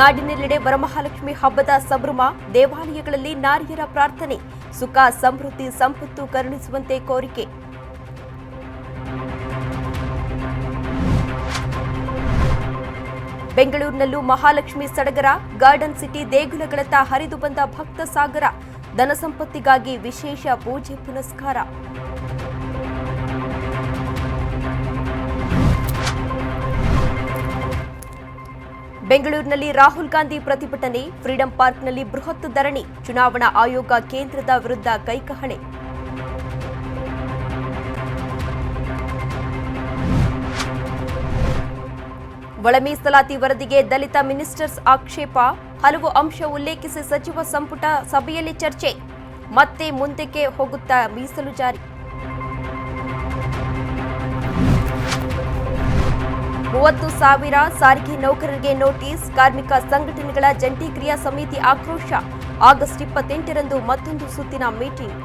ನಾಡಿನೆಲ್ಲೆಡೆ ವರಮಹಾಲಕ್ಷ್ಮಿ ಹಬ್ಬದ ಸಂಭ್ರಮ. ದೇವಾಲಯಗಳಲ್ಲಿ ನಾರಿಯರ ಪ್ರಾರ್ಥನೆ. ಸುಖ ಸಮೃದ್ಧಿ ಸಂಪತ್ತು ಕರುಣಿಸುವಂತೆ ಕೋರಿಕೆ. ಬೆಂಗಳೂರಿನಲ್ಲೂ ಮಹಾಲಕ್ಷ್ಮಿ ಸಡಗರ. ಗಾರ್ಡನ್ ಸಿಟಿ ದೇಗುಲಗಳತ್ತ ಹರಿದು ಬಂದ ಭಕ್ತ ಸಾಗರ. ಧನ ಸಂಪತ್ತಿಗಾಗಿ ವಿಶೇಷ ಪೂಜೆ ಪುನಸ್ಕಾರ. ಬೆಂಗಳೂರಿನಲ್ಲಿ ರಾಹುಲ್ ಗಾಂಧಿ ಪ್ರತಿಭಟನೆ. ಫ್ರೀಡಂ ಪಾರ್ಕ್ನಲ್ಲಿ ಬೃಹತ್ ಧರಣಿ. ಚುನಾವಣಾ ಆಯೋಗ ಕೇಂದ್ರದ ವಿರುದ್ಧ ಕೈಕಹಳೆ. ಒಳ ಮೀಸಲಾತಿ ವರದಿಗೆ ದಲಿತ ಮಿನಿಸ್ಟರ್ಸ್ ಆಕ್ಷೇಪ. ಹಲವು ಅಂಶ ಉಲ್ಲೇಖಿಸಿ ಸಚಿವ ಸಂಪುಟ ಸಭೆಯಲ್ಲಿ ಚರ್ಚೆ. ಮತ್ತೆ ಮುಂದಕ್ಕೆ ಹೋಗುತ್ತಾ ಮೀಸಲು ಜಾರಿ. 30,000 ಸಾರಿಗೆ ನೌಕರರಿಗೆ ನೋಟಿಸ್. ಕಾರ್ಮಿಕ ಸಂಘಟನೆಗಳ ಜಂಟಿ ಕ್ರಿಯಾ ಸಮಿತಿ ಆಕ್ರೋಶ. ಆಗಸ್ಟ್ 28ರಂದು ಮತ್ತೊಂದು ಸುತ್ತಿನ ಮೀಟಿಂಗ್.